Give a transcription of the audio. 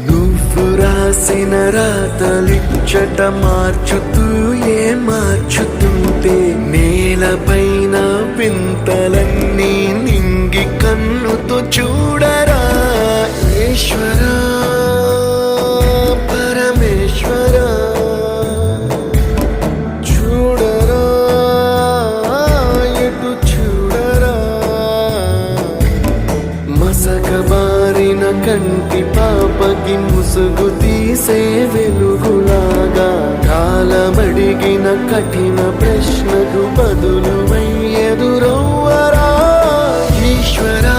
నువ్వు రాసిన రాతలిచ్చట మార్చుతూ మార్చుతుంటే నేలపైన వింతలన్నీ నింగి కన్నుతో చూడరా ఈశ్వరా పరమేశ్వరా చూడరా ఎటు చూడరా మసకబారిన కంటి పాపకి ముసుగు తీసే వెలుగులాగా కాలమడిగిన కఠిన ప్రశ్నకు బదులు ఎదురవ్వరా ఈశ్వరా